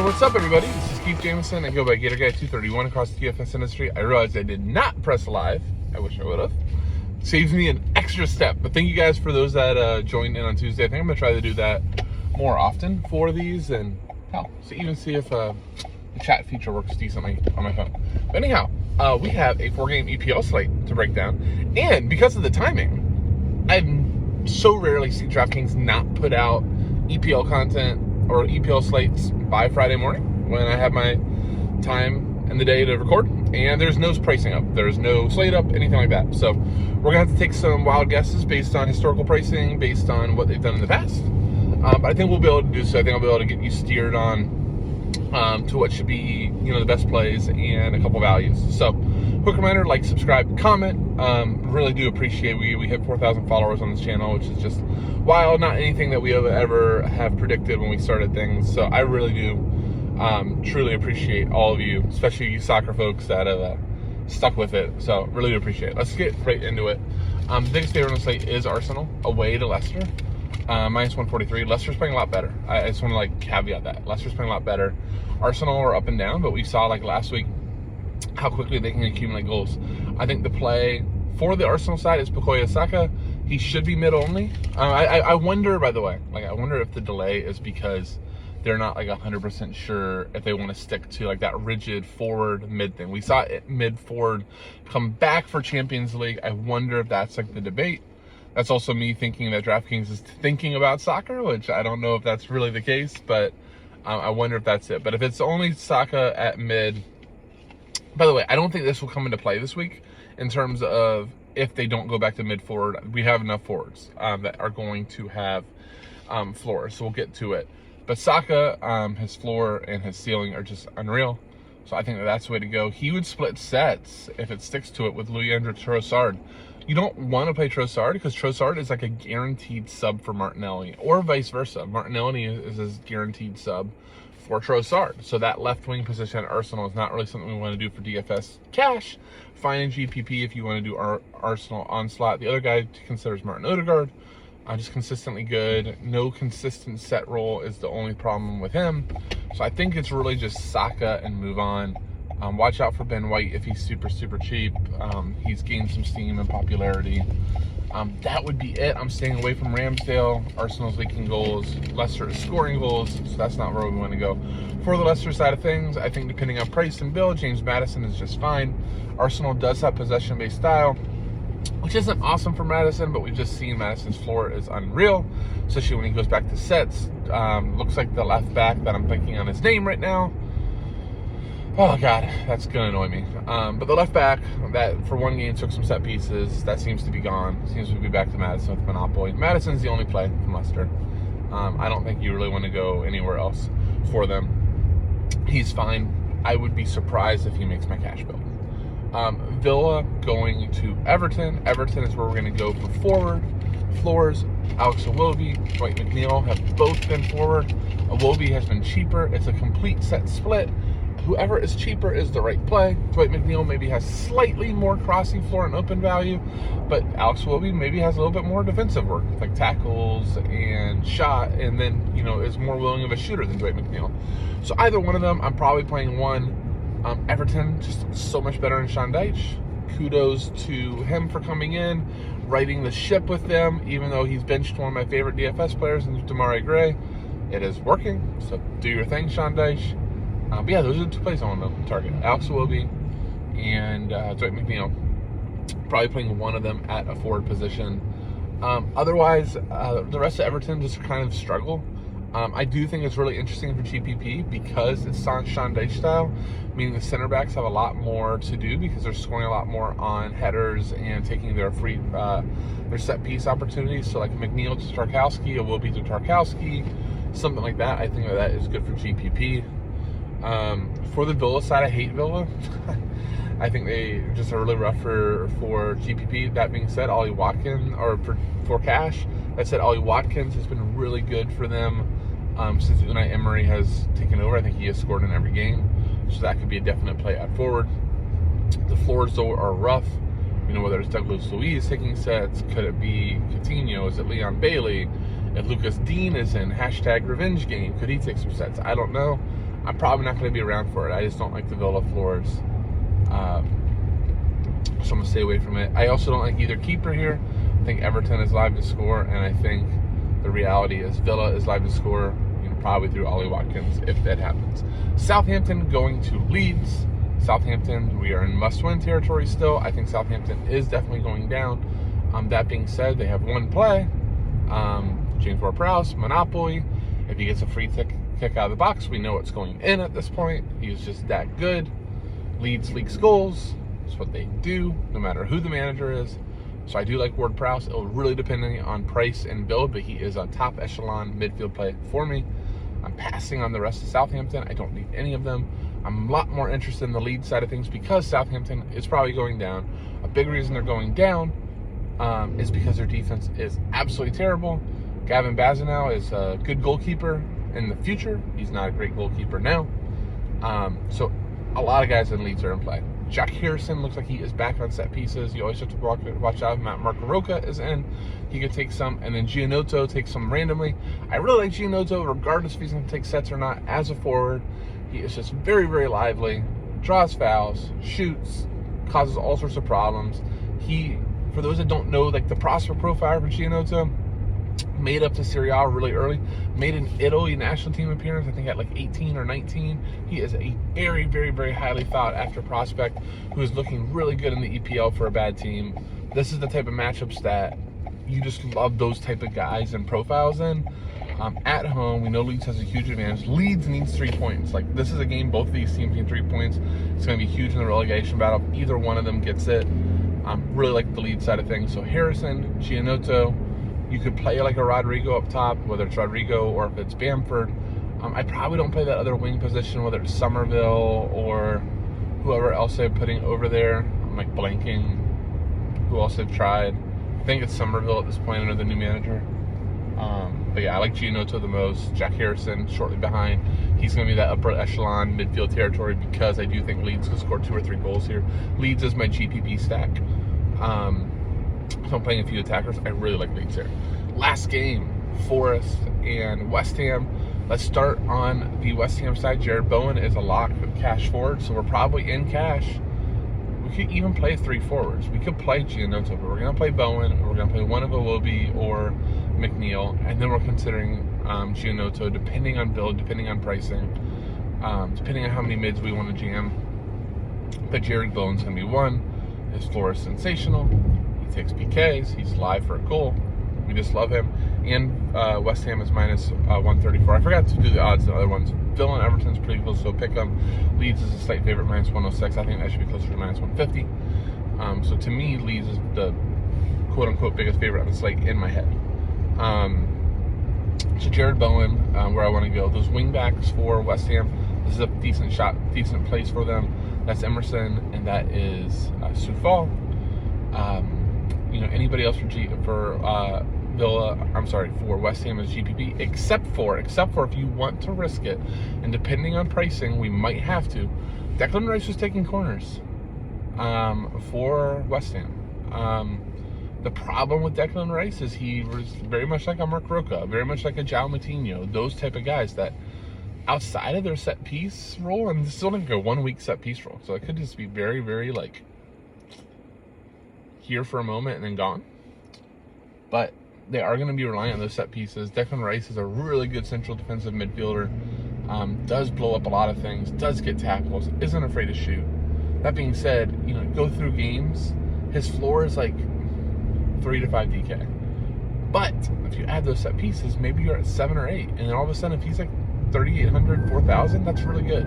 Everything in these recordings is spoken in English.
What's up, everybody? This is Keith Jameson. I go by GatorGuy231 across the DFS industry. I realized I did not press live. I wish I would have. Saves me an extra step. But thank you guys for those that joined in on Tuesday. I think I'm going to try to do that more often for these, and hell, so even see if the chat feature works decently on my phone. But anyhow, we have a 4-game EPL slate to break down. And because of the timing, I so rarely see DraftKings not put out EPL content or EPL slates by Friday morning when I have my time in the day to record, and there's no pricing up, there's no slate up, anything like that. So we're gonna have to take some wild guesses based on historical pricing, based on what they've done in the past. But I think we'll be able to do so. I think I'll be able to get you steered on to what should be, the best plays and a couple values. So quick reminder, like, subscribe, comment. Really do appreciate we hit 4,000 followers on this channel, which is just wild. Not anything that we ever have predicted when we started things. So I really do truly appreciate all of you, especially you soccer folks that have stuck with it. So really do appreciate it. Let's get right into it. The biggest favorite on the slate is Arsenal away to Leicester. Minus 143. Leicester's playing a lot better. I just want to caveat that. Leicester's playing a lot better. Arsenal are up and down, but we saw last week how quickly they can accumulate goals. I think the play for the Arsenal side is Bukayo Saka. He should be mid only. I wonder, by the way, I wonder if the delay is because they're not 100% sure if they want to stick to that rigid forward mid thing. We saw it mid forward come back for Champions League. I wonder if that's the debate. That's also me thinking that DraftKings is thinking about soccer, which I don't know if that's really the case, but I wonder if that's it. But if it's only Saka at mid, by the way, I don't think this will come into play this week in terms of if they don't go back to mid forward. We have enough forwards that are going to have floors, so we'll get to it. But Saka, his floor and his ceiling are just unreal. So I think that's the way to go. He would split sets if it sticks to it with Leandro Trossard. You don't want to play Trossard because Trossard is a guaranteed sub for Martinelli, or vice versa. Martinelli is his guaranteed sub for Trossard. So that left wing position at Arsenal is not really something we want to do for DFS cash. Fine in GPP if you want to do Arsenal onslaught. The other guy to consider is Martin Odegaard. Just consistently good. No consistent set role is the only problem with him. So I think it's really just Saka and move on. Watch out for Ben White if he's super cheap. He's gained some steam and popularity. That would be it. I'm staying away from Ramsdale. Arsenal's leaking goals. Leicester is scoring goals, so that's not where we want to go. For the Leicester side of things, I think depending on price and build, James Maddison is just fine. Arsenal does have possession-based style, which isn't awesome for Maddison, but we've just seen Maddison's floor is unreal, especially when he goes back to sets. Looks like the left back that I'm thinking on his name right now. Oh, God, that's going to annoy me. But the left back that for one game took some set pieces, that seems to be gone. Seems to be back to Maddison with Monopoly. Madison's the only play from Leicester. I don't think you really want to go anywhere else for them. He's fine. I would be surprised if he makes my cash build. Villa going to Everton. Everton is where we're going to go for forward. Floors, Alex Iwobi, Dwight McNeil have both been forward. Iwobi has been cheaper. It's a complete set split. Whoever is cheaper is the right play. Dwight McNeil maybe has slightly more crossing floor and open value, but Alex Iwobi maybe has a little bit more defensive work, like tackles and shot, and then, is more willing of a shooter than Dwight McNeil. So either one of them, I'm probably playing one. Everton, just so much better than Sean Dyche. Kudos to him for coming in, riding the ship with them, even though he's benched one of my favorite DFS players in Demarai Gray. It is working, so do your thing, Sean Dyche. But yeah, those are the two plays I want to target. Alex Iwobi and Dwight McNeil. Probably playing one of them at a forward position. Otherwise, the rest of Everton just kind of struggle. I do think it's really interesting for GPP because it's Sean Dyche style, meaning the center backs have a lot more to do because they're scoring a lot more on headers and taking their their set piece opportunities. So McNeil to Tarkowski, Iwobi to Tarkowski, something like that. I think that is good for GPP. For the Villa side, I hate Villa. I think they just are really rough for GPP. That being said, Ollie Watkins, or for cash, that said, Ollie Watkins has been really good for them since Unai Emery has taken over. I think he has scored in every game, so that could be a definite play at forward. The floors, though, are rough. Whether it's Douglas Luiz taking sets, could it be Coutinho? Is it Leon Bailey? If Lucas Dean is in #revenge game, could he take some sets? I don't know. I'm probably not going to be around for it. I just don't like the Villa floors. So I'm going to stay away from it. I also don't like either keeper here. I think Everton is live to score, and I think the reality is Villa is live to score, probably through Ollie Watkins if that happens. Southampton going to Leeds. Southampton, we are in must-win territory still. I think Southampton is definitely going down. That being said, they have one play. James Ward-Prowse, Monopoly. If he gets a free kick out of the box, we know it's going in at this point. He's just that good. Leeds leaks goals. That's what they do, no matter who the manager is. So I do like Ward-Prowse. It'll really depend on price and build, but he is a top echelon midfield play for me. I'm passing on the rest of Southampton. I don't need any of them. I'm a lot more interested in the Leeds side of things because Southampton is probably going down. A big reason they're going down is because their defense is absolutely terrible. Gavin Bazanow is a good goalkeeper in the future. He's not a great goalkeeper now. So a lot of guys in Leeds are in play. Jack Harrison looks like he is back on set pieces. You always have to watch out. Mark Roca is in. He could take some. And then Gianotto takes some randomly. I really like Gianotto, regardless if he's going to take sets or not. As a forward, he is just very, very lively. Draws fouls, shoots, causes all sorts of problems. He, for those that don't know, like the prospect profile for Gianotto, made up to Serie A really early, made an Italy national team appearance, I think at like 18 or 19. He is a very, very, very highly sought after prospect who is looking really good in the EPL for a bad team. This is the type of matchups that you just love those type of guys and profiles in. At home, we know Leeds has a huge advantage. Leeds needs 3 points. Like, this is a game both of these teams need 3 points. It's going to be huge in the relegation battle. Either one of them gets it. Really like the Leeds side of things. So Harrison, Gianotto. You could play like a Rodrigo up top, whether it's Rodrigo or if it's Bamford. I probably don't play that other wing position, whether it's Somerville or whoever else they're putting over there. I'm like blanking who else they've tried. I think it's Somerville at this point under the new manager. But yeah, I like Gianotto the most. Jack Harrison shortly behind. He's going to be that upper echelon midfield territory because I do think Leeds will score 2 or 3 goals here. Leeds is my GPP stack. So I'm playing a few attackers. I really like Leeds here. Last game, Forest and West Ham. Let's start on the West Ham side. Jared Bowen is a lock cash forward, so we're probably in cash. We could even play 3 forwards. We could play Gianotto, but we're going to play Bowen. We're going to play one of Iwobi or McNeil, and then we're considering Gianotto, depending on build, depending on pricing, depending on how many mids we want to jam. But Jared Bowen's going to be one. His floor is sensational. He takes PKs. He's live for a goal. We just love him. And West Ham is minus 134. I forgot to do the odds on the other ones. Villa and Everton's pretty close, so pick them. Leeds is a slight favorite, minus 106. I think that should be closer to minus 150. So to me, Leeds is the quote-unquote biggest favorite on the slate in my head. So Jared Bowen, where I want to go. Those wingbacks for West Ham, this is a decent shot, decent place for them. That's Emerson, and that is Soufal. Anybody else for West Ham is GPP, except for if you want to risk it, and depending on pricing, we might have to. Declan Rice was taking corners for West Ham. The problem with Declan Rice is he was very much like a Mark Roca, very much like a João Moutinho, those type of guys that outside of their set piece role, and this is only like a 1 week set piece role, so it could just be very, very like here for a moment and then gone. But they are going to be relying on those set pieces. Declan Rice is a really good central defensive midfielder, does blow up a lot of things, does get tackles, isn't afraid to shoot. That being said, go through games, his floor is like 3 to 5 DK. But if you add those set pieces, maybe you're at 7 or 8, and then all of a sudden if he's like 3,800, 4,000, that's really good.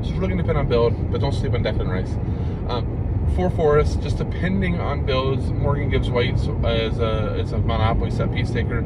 So it's really going to depend on build, but don't sleep on Declan Rice. For Forest, just depending on builds, Morgan Gibbs-White is a monopoly set piece taker.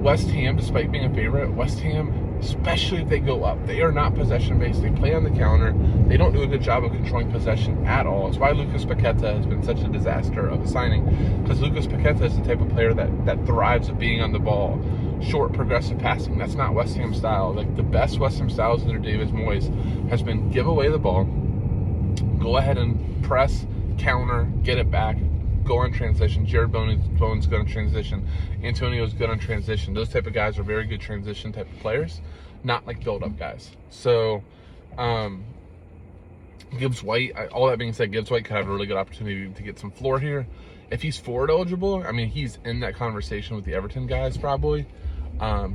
West Ham, despite being a favorite, West Ham, especially if they go up, they are not possession based. They play on the counter. They don't do a good job of controlling possession at all. It's why Lucas Paqueta has been such a disaster of a signing, because Lucas Paqueta is the type of player that thrives at being on the ball, short progressive passing. That's not West Ham style. Like the best West Ham styles under David Moyes has been give away the ball, go ahead and press, counter, get it back, go on transition. Jared Bowen's good on transition. Antonio's good on transition. Those type of guys are very good transition type of players. not like build-up guys. So, Gibbs White, all that being said, Gibbs White could have a really good opportunity to get some floor here. If he's forward eligible, I mean, he's in that conversation with the Everton guys probably.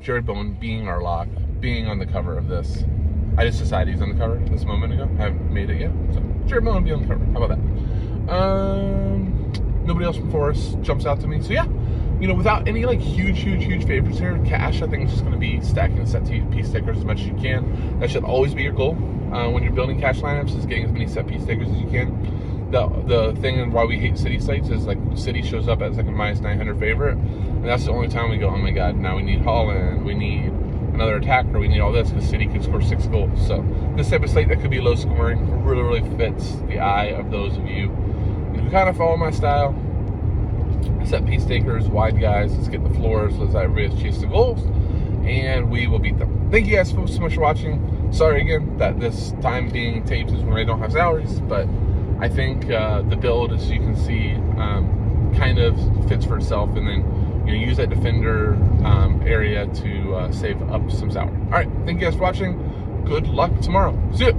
Jared Bowen being our lock, being on the cover of this. I just decided he's on the cover this moment ago. I haven't made it yet. So Jared Bowen be on the cover. How about that? Nobody else from Forest jumps out to me. So yeah, you know, without any like huge favorites here, cash I think is just going to be stacking set piece stickers as much as you can. That should always be your goal when you're building cash lineups, is getting as many set piece stickers as you can. The thing and why we hate City sites is like City shows up as like a minus 900 favorite, and that's the only time we go, oh my god, now we need Haaland, we need another attacker, we need all this, because City could score 6 goals. So this type of slate that could be low scoring really fits the eye of those of you who kind of follow my style. Set piece takers, wide guys, let's get the floors, let's have everybody chase the goals, and we will beat them. Thank you guys so much for watching. Sorry again that this time being taped is when I don't have salaries, but I think the build, as you can see, kind of fits for itself, and then you know, use that defender area to save up some salary. All right, thank you guys for watching. Good luck tomorrow. See ya.